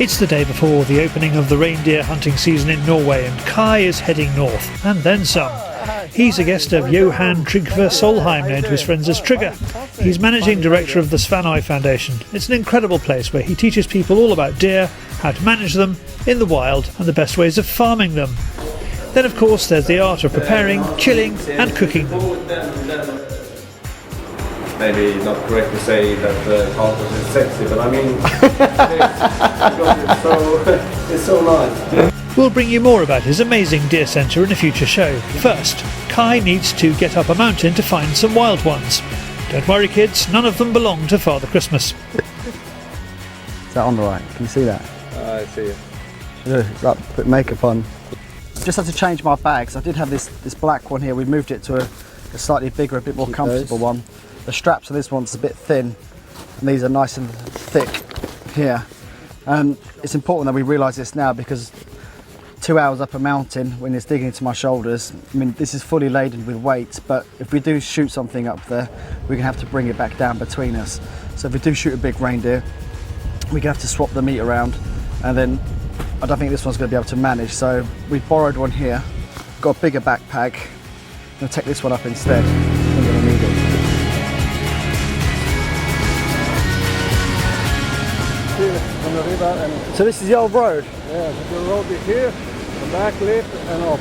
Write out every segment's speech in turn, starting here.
It's the day before the opening of the reindeer hunting season in Norway, and Cai is heading north, and then some. He's a guest of Johan Trygve Solheim, known to his friends as Trigger. He's managing director of the Svanøy Foundation. It's an incredible place where he teaches people all about deer, how to manage them in the wild, and the best ways of farming them. Then of course there's the art of preparing, chilling and cooking them. Maybe not correct to say that the carcass is sexy, but I mean, it's so nice. We'll bring you more about his amazing deer centre in a future show. First, Cai needs to get up a mountain to find some wild ones. Don't worry kids, none of them belong to Father Christmas. Is that on the right? Can you see that? I see it. Should put makeup on. Just had to change my bags. I did have this black one here. We moved it to a slightly bigger, a bit more comfortable one. The straps of this one's a bit thin, and these are nice and thick here. It's important that we realise this now, because 2 hours up a mountain when it's digging into my shoulders, I mean, this is fully laden with weight, but if we do shoot something up there, we're going to have to bring it back down between us. So if we do shoot a big reindeer, we're going to have to swap the meat around, and then I don't think this one's going to be able to manage. So we borrowed one here, got a bigger backpack. I'm going to take this one up instead. I'm going to need it. So this is the old road? Yeah, the road is here, the back lip and up.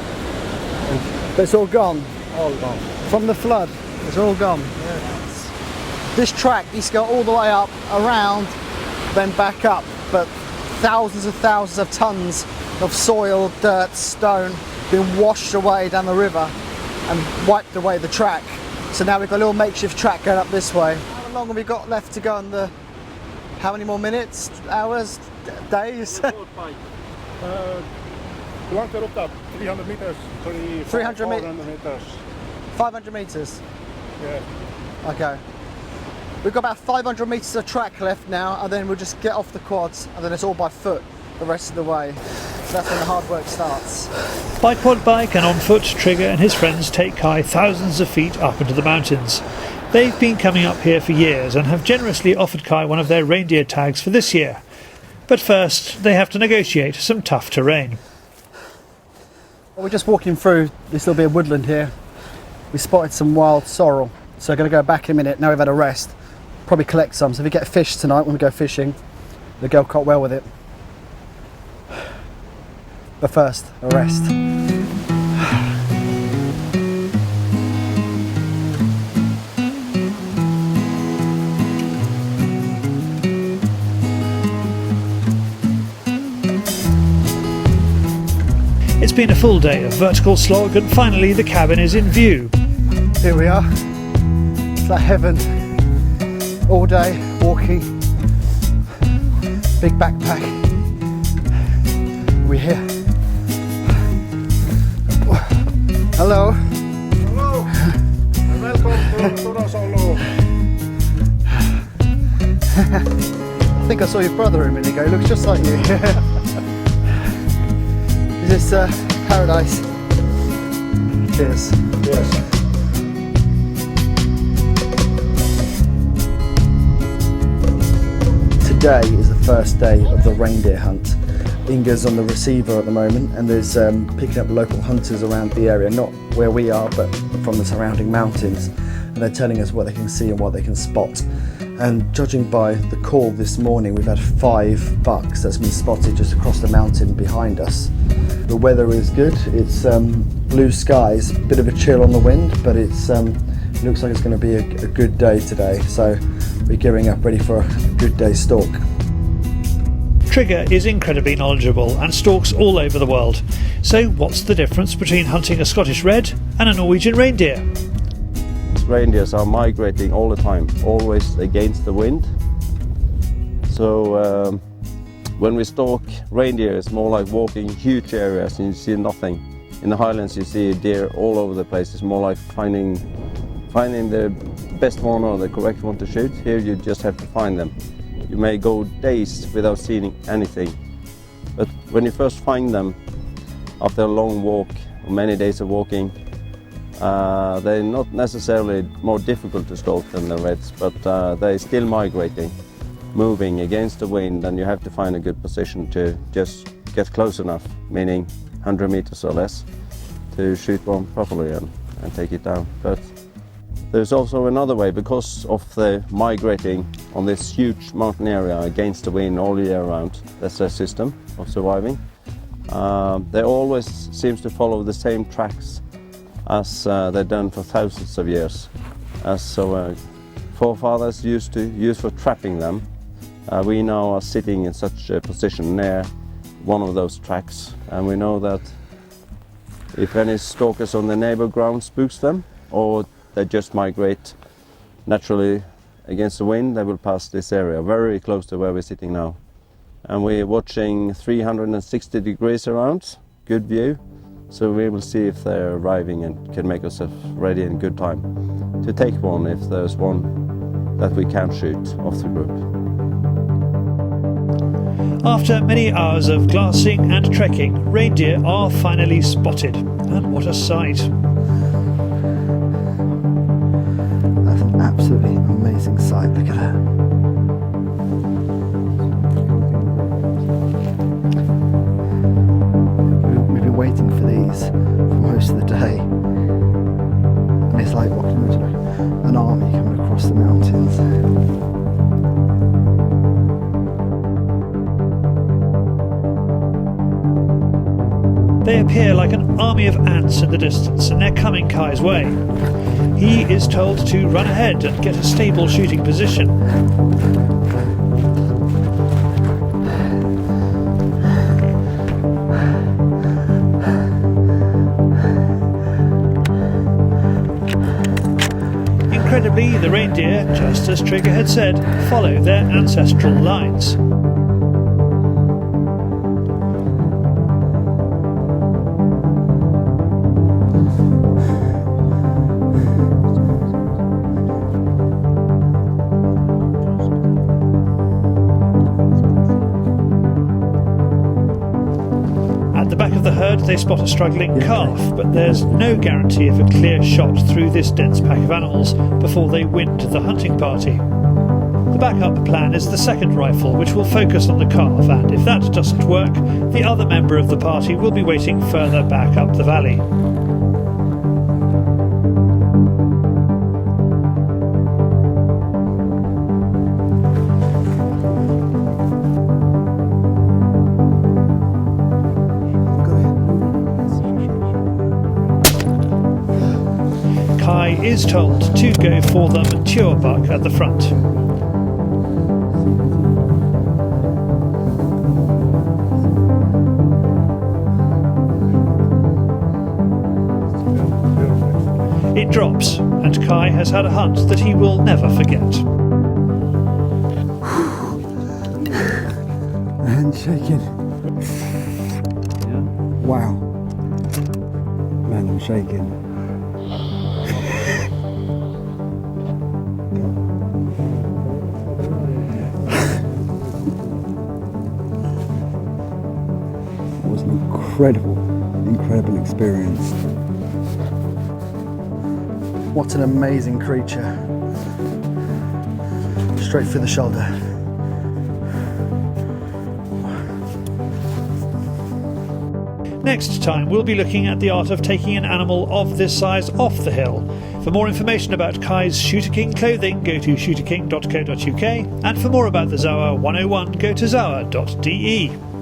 But it's all gone? All gone. From the flood? It's all gone? Yes. This track needs to go all the way up, around, then back up. But thousands of tons of soil, dirt, stone been washed away down the river and wiped away the track. So now we've got a little makeshift track going up this way. How long have we got left to go on the... How many more minutes, hours, days? You want to look up 300 meters, 300 meters. 500 meters? Yeah. Okay. We've got about 500 meters of track left now, and then we'll just get off the quads, and then it's all by foot the rest of the way. So that's when the hard work starts. By quad bike and on foot, Trigger and his friends take Cai thousands of feet up into the mountains. They've been coming up here for years and have generously offered Cai one of their reindeer tags for this year. But first, they have to negotiate some tough terrain. Well, we're just walking through this little bit of woodland here. We spotted some wild sorrel, so we're going to go back in a minute. Now we've had a rest, probably collect some. So if we get fish tonight when we go fishing, the girl caught well with it. But first, a rest. It's been a full day of vertical slog, and finally the cabin is in view. Here we are. It's like heaven. All day walking. Big backpack. We're here. Hello. Hello. And welcome to Solo. I think I saw your brother a minute ago. He looks just like you. Is this paradise? Cheers. Yes. Today is the first day of the reindeer hunt. Inga's on the receiver at the moment, and there's picking up local hunters around the area, not where we are, but from the surrounding mountains. And they're telling us what they can see and what they can spot. And judging by the call this morning, we've had 5 bucks that's been spotted just across the mountain behind us. The weather is good. It's blue skies, a bit of a chill on the wind, but it looks like it's going to be a good day today. So we're gearing up, ready for a good day's stalk. Trigger is incredibly knowledgeable and stalks all over the world. So what's the difference between hunting a Scottish red and a Norwegian reindeer? Reindeers are migrating all the time, always against the wind. So when we stalk reindeer, it's more like walking huge areas and you see nothing. In the highlands you see deer all over the place. It's more like finding the best one or the correct one to shoot. Here you just have to find them. You may go days without seeing anything, but when you first find them after a long walk or many days of walking, they're not necessarily more difficult to stalk than the reds, but they're still migrating. moving against the wind, and you have to find a good position to just get close enough, meaning 100 meters or less, to shoot one properly and take it down. But there's also another way, because of the migrating on this huge mountain area against the wind all year round. That's their system of surviving. They always seems to follow the same tracks as they've done for thousands of years, as forefathers used to use for trapping them. We now are sitting in such a position near one of those tracks, and we know that if any stalkers on the neighbor ground spooks them, or they just migrate naturally against the wind, they will pass this area very close to where we're sitting now. And we're watching 360 degrees around, good view, so we will see if they're arriving and can make ourselves ready in good time to take one if there's one that we can shoot off the group. After many hours of glassing and trekking, reindeer are finally spotted. And what a sight! That's an absolutely amazing sight, look at that. We've been waiting for these for most of the day. And it's like walking into an army coming across the mountains. They appear like an army of ants in the distance, and they're coming Cai's way. He is told to run ahead and get a stable shooting position. Incredibly, the reindeer, just as Trigger had said, follow their ancestral lines. At the back of the herd they spot a struggling calf, but there's no guarantee of a clear shot through this dense pack of animals before they wind the hunting party. The backup plan is the second rifle, which will focus on the calf, and if that doesn't work, the other member of the party will be waiting further back up the valley. Cai is told to go for the mature buck at the front. It drops, and Cai has had a hunt that he will never forget. And shaking. Wow. Man, I'm shaking. It was an incredible experience. What an amazing creature. Straight through the shoulder. Next time we'll be looking at the art of taking an animal of this size off the hill. For more information about Cai's Shooter King clothing, go to shooterking.co.uk, and for more about the Zoa 101, go to zoa.de.